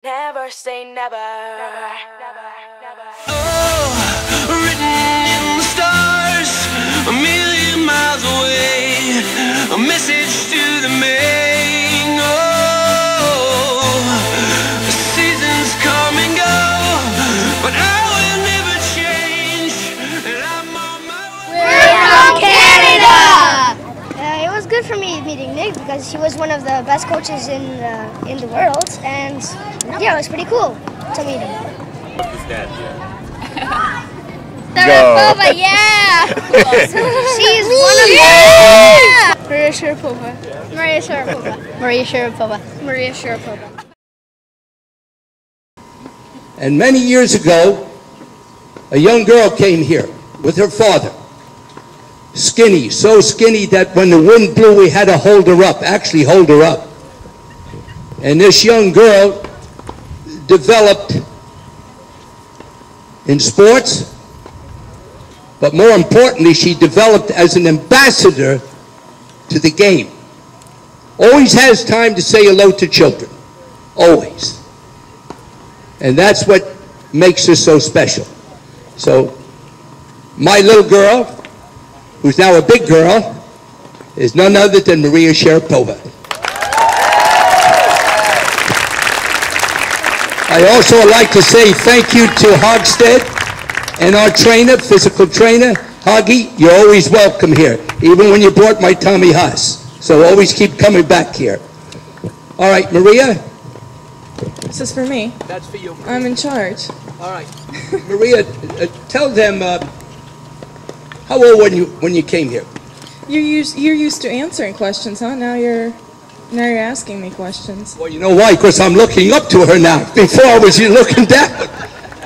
Never say never. Never. Oh, written in the stars, a million miles away, a message to the main. Oh, the seasons come and go, but I will never change, and I'm on my way. We're from Canada! It was good for me meeting Nick because he was one of the best coaches in the world, and yeah, it was pretty cool to meet him. His dad, yeah. Sharapova, yeah! She's one of them! Maria Sharapova. Maria Sharapova. Maria Sharapova. Maria Sharapova. And many years ago, a young girl came here with her father. Skinny, so skinny that when the wind blew, we had to hold her up, actually hold her up. And this young girl developed in sports, but more importantly, she developed as an ambassador to the game. Always has time to say hello to children, always. And that's what makes her so special. So, my little girl, who's now a big girl, is none other than Maria Sharapova. I also would like to say thank you to Hogstead and our trainer, physical trainer. Hoggy, you're always welcome here, even when you brought my Tommy Haas. So always keep coming back here. All right, Maria? This is for me. That's for you, Maria. I'm in charge. All right. Maria, tell them, how old were you when you came here? You're used to answering questions, huh? Now you're asking me questions. Well, you know why? Because I'm looking up to her now. Before I was looking down.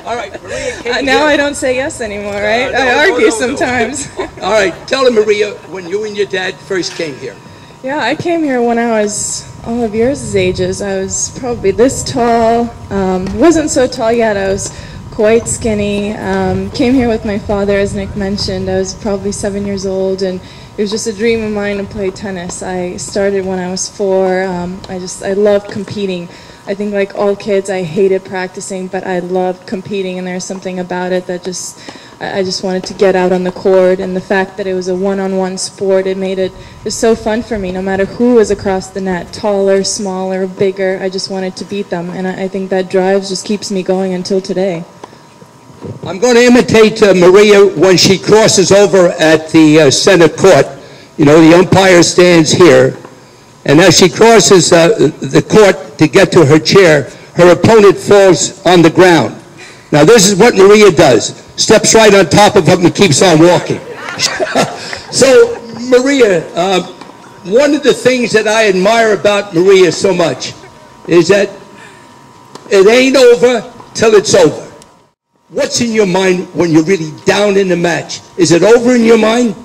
All right, Maria came Now here. I don't say yes anymore, right? I argue sometimes. All right, tell them, Maria, when you and your dad first came here. Yeah, I came here when I was all of yours' ages. I was probably this tall. Wasn't so tall yet. I was quite skinny. Came here with my father, as Nick mentioned. I was probably 7 years old, and it was just a dream of mine to play tennis. I started when I was 4. I loved competing. I think like all kids, I hated practicing, but I loved competing, and there's something about it that I just wanted to get out on the court, and the fact that it was a one-on-one sport, it made it just so fun for me, no matter who was across the net, taller, smaller, bigger. I just wanted to beat them, and I think that drive just keeps me going until today. I'm going to imitate Maria when she crosses over at the center court. You know, the umpire stands here, and as she crosses the court to get to her chair, her opponent falls on the ground. Now, this is what Maria does. Steps right on top of him and keeps on walking. So, Maria, one of the things that I admire about Maria so much is that it ain't over till it's over. What's in your mind when you're really down in the match? Is it over in your mind?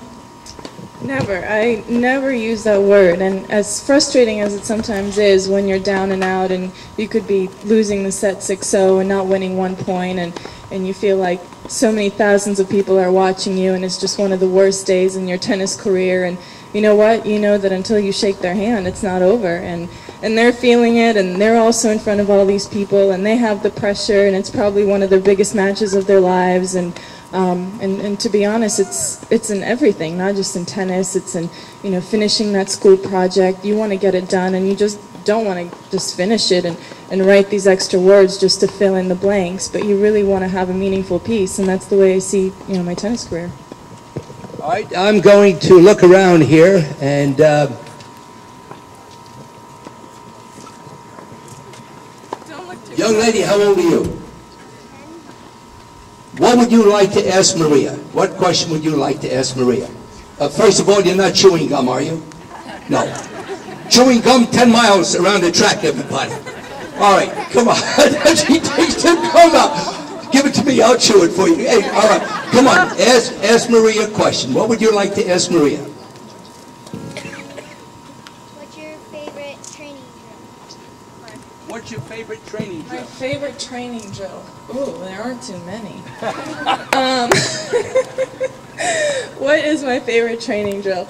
Never. I never use that word, and as frustrating as it sometimes is when you're down and out and you could be losing the set 6-0 and not winning 1 point, and you feel like so many thousands of people are watching you, and it's just one of the worst days in your tennis career, and you know what? You know that until you shake their hand, it's not over, and they're feeling it, and they're also in front of all these people, and they have the pressure, and it's probably one of the biggest matches of their lives, and to be honest, it's in everything, not just in tennis. It's in, you know, finishing that school project. You want to get it done, and you just don't want to just finish it and write these extra words just to fill in the blanks, but you really want to have a meaningful piece, and that's the way I see, you know, my tennis career. All right, I'm going to look around here, and young lady, how old are you? What would you like to ask Maria? What question would you like to ask Maria? First of all, you're not chewing gum, are you? No. Chewing gum 10 miles around the track, everybody. All right, come on. She takes the gum out. Give it to me, I'll chew it for you. Hey, all right, come on. Ask Maria a question. What would you like to ask Maria? What's your favorite training drill? What's your favorite training drill? My favorite training drill? Ooh, there aren't too many. What is my favorite training drill?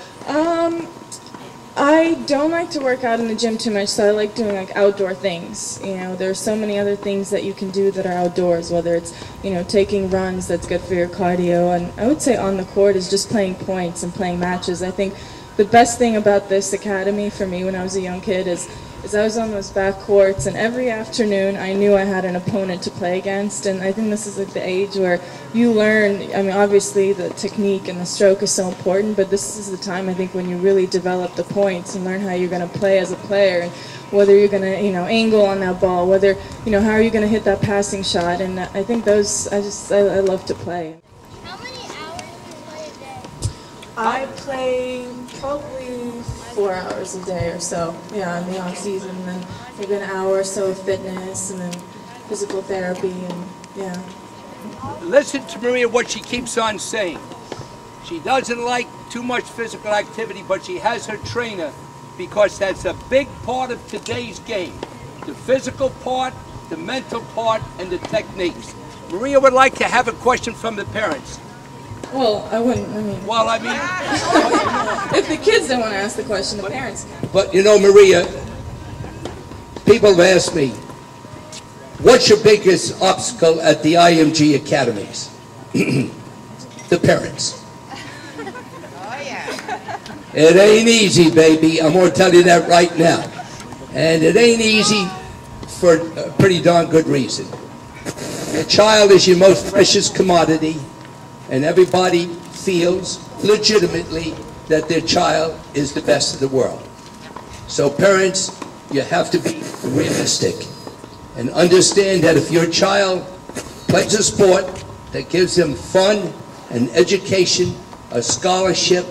I don't like to work out in the gym too much, so I like doing like outdoor things. You know, there's so many other things that you can do that are outdoors, whether it's, you know, taking runs that's good for your cardio, and I would say on the court is just playing points and playing matches. I think the best thing about this academy for me when I was a young kid is I was on those back courts, and every afternoon I knew I had an opponent to play against, and I think this is like the age where you learn, I mean, obviously the technique and the stroke is so important, but this is the time, I think, when you really develop the points and learn how you're going to play as a player, and whether you're going to, you know, angle on that ball, whether, you know, how are you going to hit that passing shot, and I think those, I love to play. How many hours do you play a day? I play probably 4 hours a day or so, yeah, in the off season, and then maybe an hour or so of fitness, and then physical therapy, and yeah. Listen to Maria, what she keeps on saying. She doesn't like too much physical activity, but she has her trainer because that's a big part of today's game. The physical part, the mental part, and the techniques. Maria would like to have a question from the parents. Well, I wouldn't, I mean... Well, I mean... if the kids don't want to ask the question, the parents can. But, you know, Maria, people have asked me, what's your biggest obstacle at the IMG academies? The parents. Oh, yeah. It ain't easy, baby. I'm going to tell you that right now. And it ain't easy for a pretty darn good reason. Your child is your most precious commodity, and everybody feels legitimately that their child is the best of the world. So parents, you have to be realistic and understand that if your child plays a sport that gives them fun and education, a scholarship,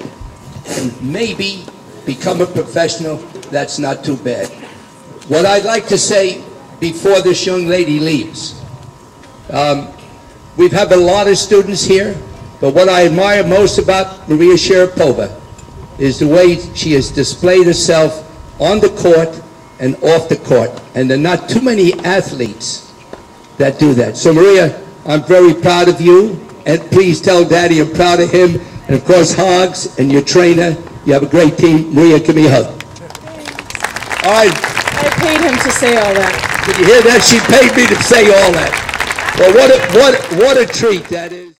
and maybe become a professional, that's not too bad. What I'd like to say before this young lady leaves, we've had a lot of students here, but what I admire most about Maria Sharapova is the way she has displayed herself on the court and off the court. And there are not too many athletes that do that. So Maria, I'm very proud of you, and please tell Daddy I'm proud of him. And of course, Hogs and your trainer, you have a great team. Maria, give me a hug. All right. I paid him to say all that. Did you hear that? She paid me to say all that. Well, what a treat that is.